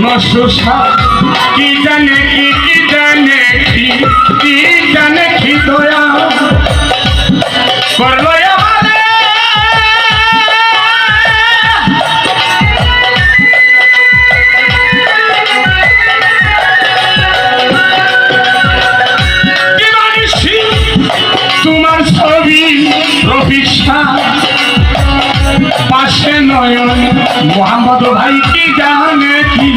নশোষা কি জানে কি জানে কি জানে কি দয়া করলো আমারে কি মানুষই তোমার ছবি রফিসা পাশে নয়ন মোহাম্মদ ভাই কি জানে কি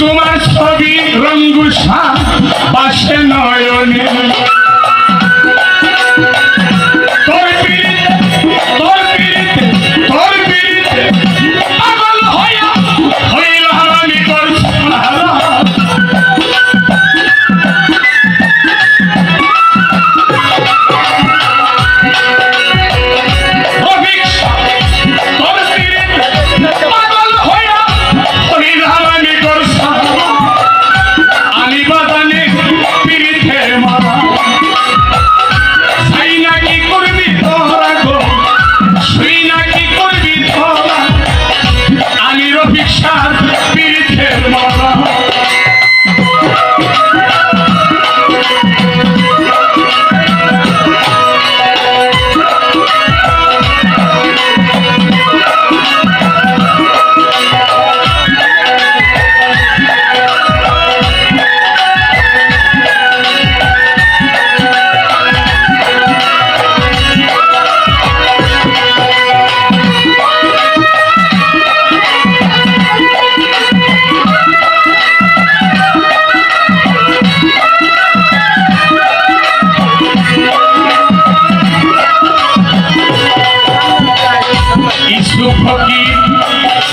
তোমার ছবি রঙ্গুসা পাশে নয়নে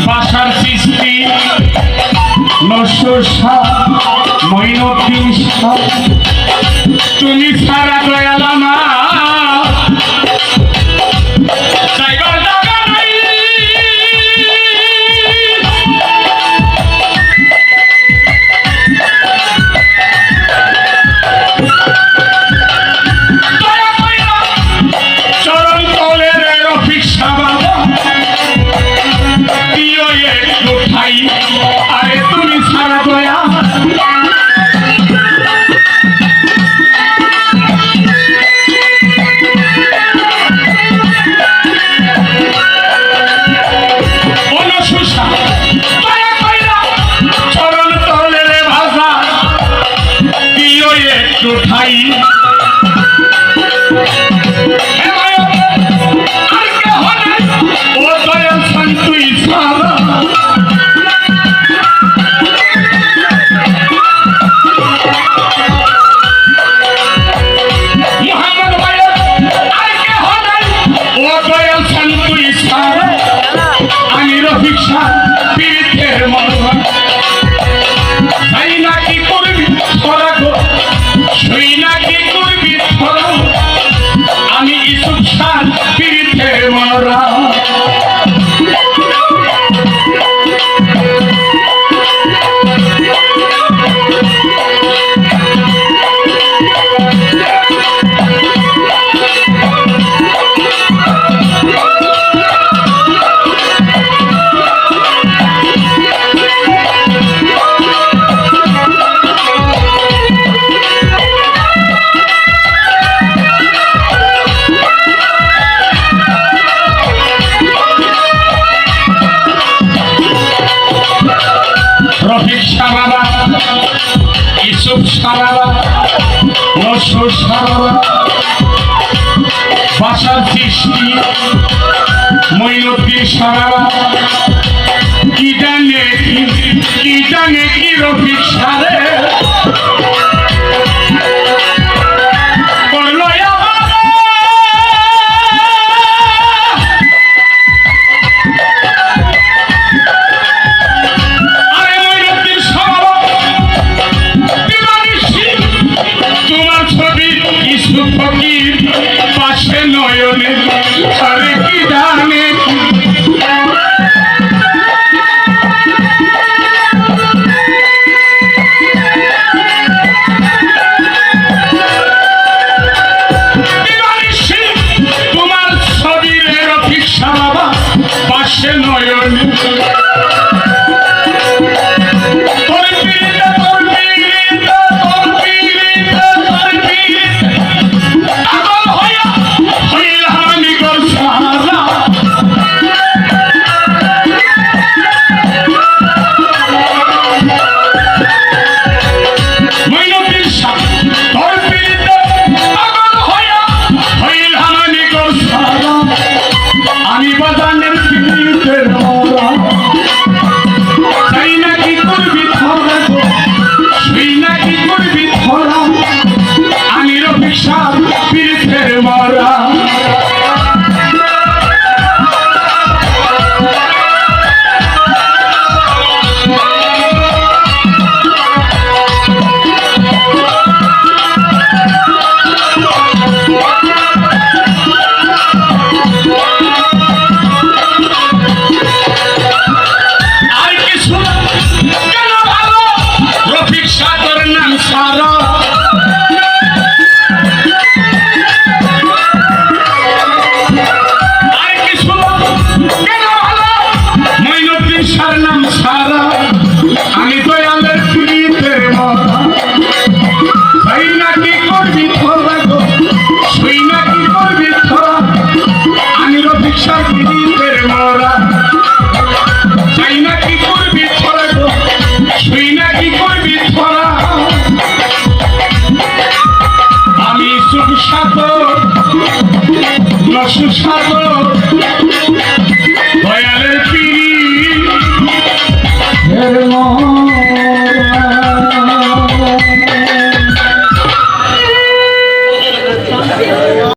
বাসার সৃষ্টি নশোষা মঈনুদ্দিন শাহ তুমি সারা দয়াল আমার আরে তুমি সারা দয়া চরণ তলে রে ভাষা দিও একটু ঠাই ও দয়াল শান্তুই সারা আমি রফিসা পীড়িতের মরণ তাই নাকি করবি ধরা গো সই নাকি করবি ধরা আমি ইসুফ শাহ পীড়িতের মরণ সারারা ইসুফ সারারা নশোর সারারা বাসার সৃষ্টি মঈনুদ্দিন সারারা কি জানে কি রফিক সারে নাম সারা আমি দয়ালের পিড়িতে মরা তাই নাকি করবি থরা গো শুই নাকি করবি থরা আমি রফিকসার পিড়িতে মরা তাই নাকি করবি থরা গো শুই নাকি করবি থরা আমি সুখ সাধক নসুখ সাধক